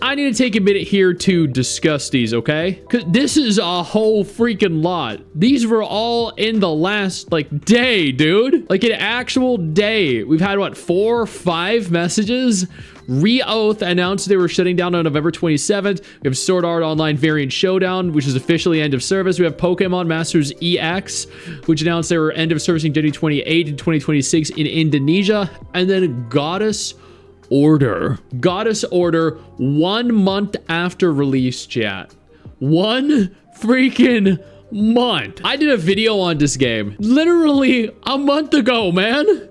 I need to take a minute here to discuss these, okay? Because this is a whole freaking lot. These were all in the last, like, day, dude. Like, an actual day. We've had, what, 4 or 5 messages? Reoath announced they were shutting down on November 27th. We have Sword Art Online Variant Showdown, which is officially end of service. We have Pokemon Masters EX, which announced they were end of servicing January 28 and 2026 in Indonesia. And then Goddess Order. Goddess Order 1 month after release, chat. 1 freaking month. I did a video on this game literally a month ago, man.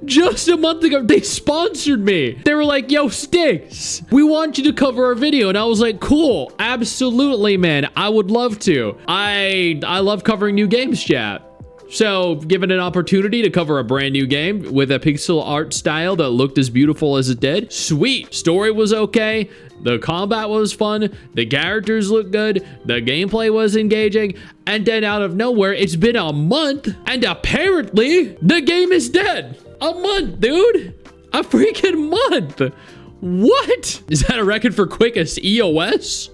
Just a month ago, they sponsored me. They were like, yo, Stix, we want you to cover our video. And I was like, cool, absolutely, man. I would love to. I love covering new games, chat. So, given an opportunity to cover a brand new game with a pixel art style that looked as beautiful as it did, sweet. Story was okay. The combat was fun. The characters looked good. The gameplay was engaging. And then out of nowhere, it's been a month, and apparently the game is dead. A month, dude. A freaking month. What? Is that a record for quickest EOS?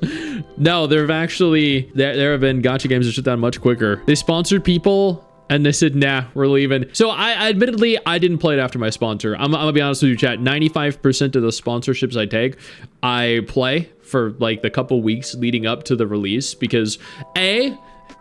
No, there have been gacha games that shut down much quicker. They sponsored people and they said, nah, we're leaving. So I admittedly, I didn't play it after my sponsor. I'm gonna be honest with you, chat. 95% of the sponsorships I take, I play for like the couple weeks leading up to the release because A,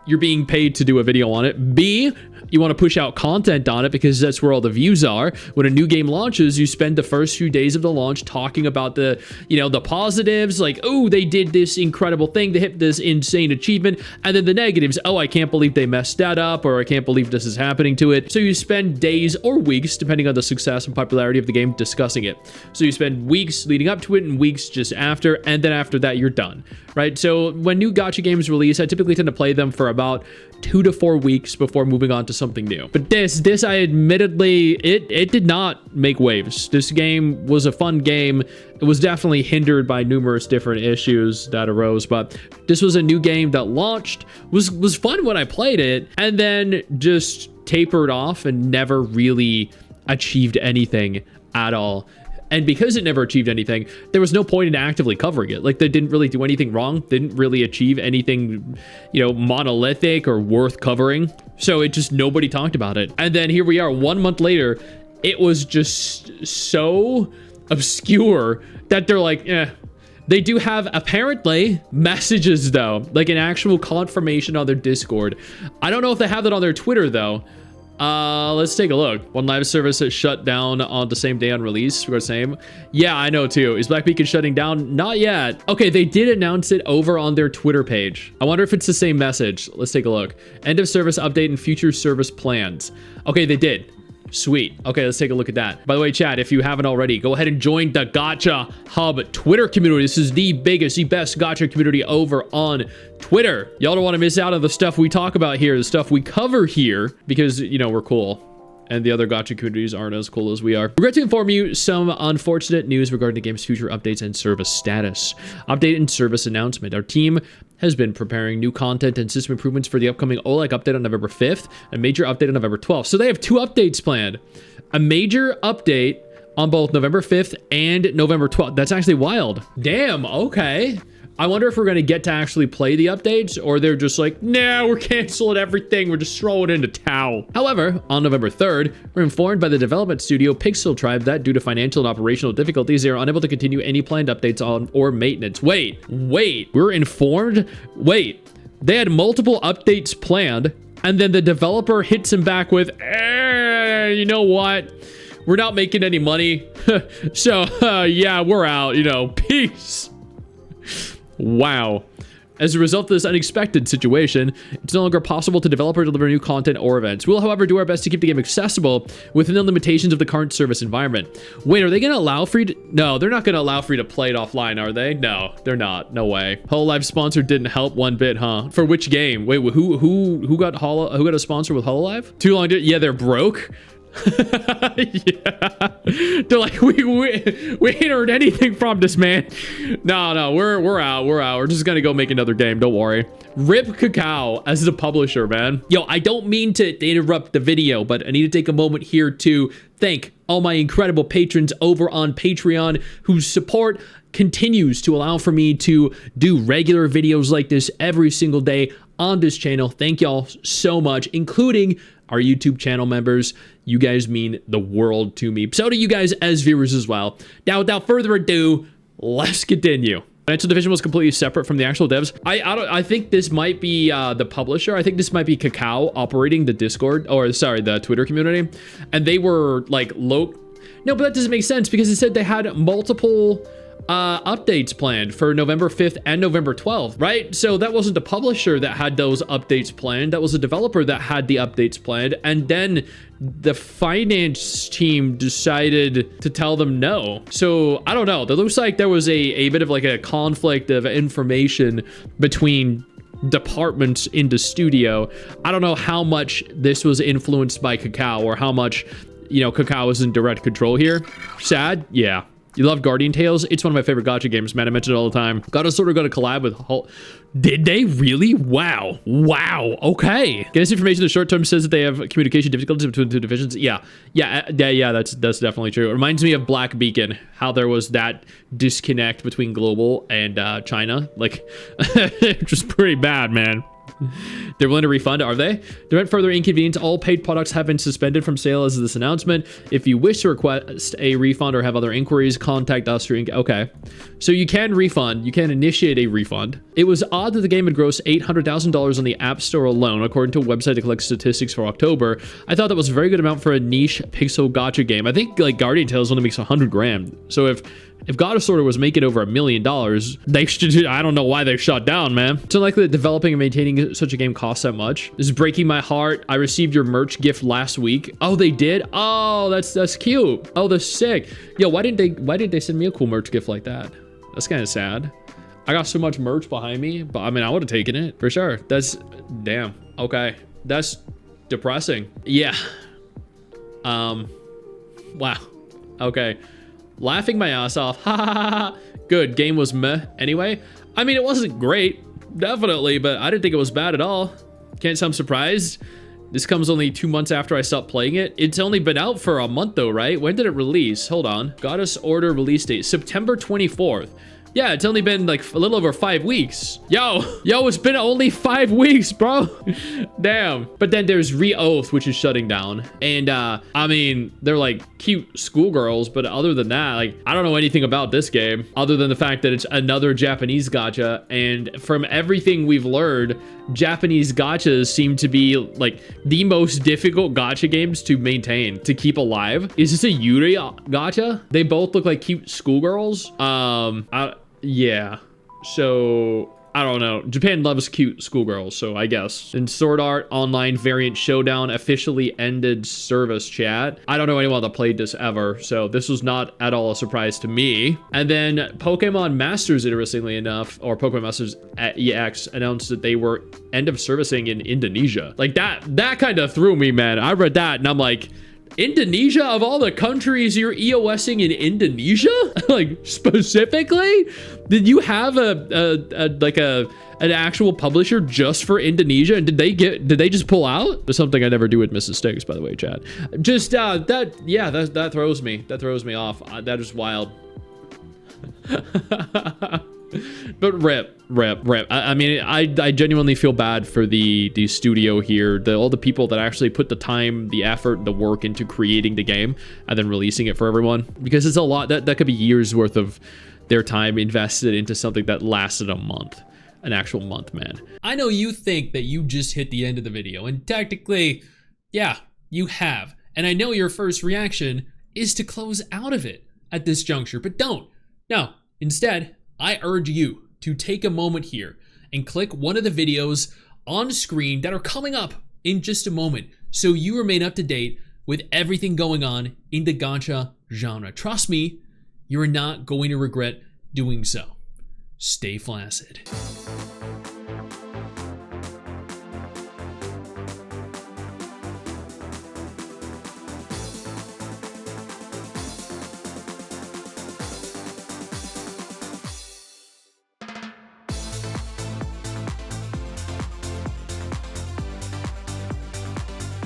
you're being paid to do a video on it. B, you want to push out content on it because that's where all the views are. When a new game launches, you spend the first few days of the launch talking about the, the positives, like, oh, they did this incredible thing, they hit this insane achievement, and then the negatives, oh, I can't believe they messed that up, or I can't believe this is happening to it. So you spend days or weeks, depending on the success and popularity of the game, discussing it. So you spend weeks leading up to it and weeks just after, and then after that, you're done, right? So when new gacha games release, I typically tend to play them for about 2 to 4 weeks before moving on to something new. But this I admittedly, it did not make waves. This game was a fun game. It was definitely hindered by numerous different issues that arose, but this was a new game that launched, was fun when I played it, and then just tapered off and never really achieved anything at all. And because it never achieved anything, there was no point in actively covering it. Like, they didn't really do anything wrong, didn't really achieve anything, monolithic or worth covering. So it just, nobody talked about it. And then here we are 1 month later, it was just so obscure that they're like, eh. They do have, apparently, messages, though, like an actual confirmation on their Discord. I don't know if they have that on their Twitter, though. Let's take a look. One live service that shut down on the same day on release. We're the same. Yeah, I know too. Is Black Beacon shutting down? Not yet. Okay, they did announce it over on their Twitter page. I wonder if it's the same message. Let's take a look. End of service update and future service plans. Okay, they did. Sweet. Okay, let's take a look at that. By the way, chat, if you haven't already, go ahead and join the Gacha Hub Twitter community. This is the biggest, the best gacha community over on Twitter. Y'all don't want to miss out on the stuff we talk about here, the stuff we cover here, because, we're cool. And the other gacha communities aren't as cool as we are. Regret to inform you some unfortunate news regarding the game's future updates and service status. Update and service announcement. Our team has been preparing new content and system improvements for the upcoming OLEG update on November 5th, and a major update on November 12th. So they have 2 updates planned. A major update on both November 5th and November 12th. That's actually wild. Damn, okay. I wonder if we're going to get to actually play the updates, or they're just like, nah, we're canceling everything. We're just throwing it in the towel. However, on November 3rd, we're informed by the development studio Pixel Tribe that due to financial and operational difficulties, they are unable to continue any planned updates on or maintenance. Wait, we're informed? Wait, they had multiple updates planned, and then the developer hits him back with, you know what? We're not making any money. So, yeah, we're out, peace. Wow. As a result of this unexpected situation, it's no longer possible to develop or deliver new content or events. We'll, however, do our best to keep the game accessible within the limitations of the current service environment. Wait, are they going to allow for you to... No, they're not going to allow for you to play it offline, are they? No, they're not. No way. Hololive sponsor didn't help one bit, huh? For which game? Wait, who got a sponsor with Hololive? Too long? Yeah, they're broke. Yeah. They're like, we ain't heard anything from this, man. No, we're out. We're just gonna go make another game. Don't worry. Rip Cacao as the publisher, man. Yo, I don't mean to interrupt the video, but I need to take a moment here to thank all my incredible patrons over on Patreon whose support continues to allow for me to do regular videos like this every single day on this channel. Thank y'all so much, including our YouTube channel members. You guys mean the world to me. So do you guys as viewers as well. Now, without further ado, let's continue. Financial division was completely separate from the actual devs. I think this might be the publisher. I think this might be Cacao operating the Discord, or sorry, the Twitter community. And they were like no, but that doesn't make sense because it said they had multiple updates planned for November 5th and November 12th, right? So that wasn't the publisher that had those updates planned. That was the developer that had the updates planned. And then the finance team decided to tell them no. So I don't know. That looks like there was a bit of like a conflict of information between departments in the studio. I don't know how much this was influenced by Cacao or how much, you know, Cacao is in direct control here. Sad? Yeah. You love Guardian Tales? It's one of my favorite gacha games, man. I mention it all the time. Gotta sort of go to collab with Hulk. Did they really? Wow. Wow. Okay. Get this information. The short term says that they have communication difficulties between the two divisions. Yeah. That's definitely true. It reminds me of Black Beacon, how there was that disconnect between global and China. Like, just pretty bad, man. They're willing to refund, are they? To prevent further inconvenience, all paid products have been suspended from sale as of this announcement. If you wish to request a refund or have other inquiries, contact us through... Okay. So you can refund. You can initiate a refund. It was odd that the game had grossed $800,000 on the App Store alone, according to a website that collects statistics for October. I thought that was a very good amount for a niche pixel gacha game. I think like Guardian Tales only makes 100 grand. So if God of Sword was making over $1 million, they should, I don't know why they shut down, man. It's unlikely that developing and maintaining such a game costs that much. This is breaking my heart. I received your merch gift last week. Oh, they did? Oh, that's cute. Oh, that's sick. Yo, why didn't they send me a cool merch gift like that? That's kind of sad. I got so much merch behind me, but I mean, I would have taken it for sure. That's, damn. Okay. That's depressing. Yeah. Wow. Okay. Laughing my ass off. Ha ha ha ha. Good. Game was meh. Anyway, I mean, it wasn't great, definitely, but I didn't think it was bad at all. Can't say I'm surprised. This comes only 2 months after I stopped playing it. It's only been out for a month though, right? When did it release? Hold on. Goddess Order release date, September 24th. Yeah, it's only been like a little over 5 weeks. Yo, it's been only 5 weeks, bro. Damn. But then there's Re-Oath, which is shutting down. And I mean, they're like cute schoolgirls, but other than that, like, I don't know anything about this game other than the fact that it's another Japanese gacha. And from everything we've learned, Japanese gachas seem to be like the most difficult gacha games to maintain, to keep alive. Is this a Yuri gacha? They both look like cute schoolgirls. Yeah, so I don't know. Japan loves cute schoolgirls, so I guess. And Sword Art Online Variant Showdown officially ended service, chat. I don't know anyone that played this ever, so this was not at all a surprise to me. And then Pokemon Masters, interestingly enough, or Pokemon Masters EX announced that they were end of servicing in Indonesia. Like that kind of threw me, man. I read that and I'm like, Indonesia, of all the countries you're EOSing in Indonesia? Like, specifically? Did you have an actual publisher just for Indonesia? And did they just pull out? There's something I never do with Mrs. Stix, by the way, Chad. Just that throws me. That throws me off. That is wild. But rip. I mean, I genuinely feel bad for the studio here, all the people that actually put the time, the effort, the work into creating the game and then releasing it for everyone, because it's a lot. That could be years worth of their time invested into something that lasted a month, an actual month, man. I know you think that you just hit the end of the video, and technically, yeah, you have. And I know your first reaction is to close out of it at this juncture, but don't. No, instead, I urge you to take a moment here and click one of the videos on screen that are coming up in just a moment so you remain up to date with everything going on in the gacha genre. Trust me, you're not going to regret doing so. Stay flaccid.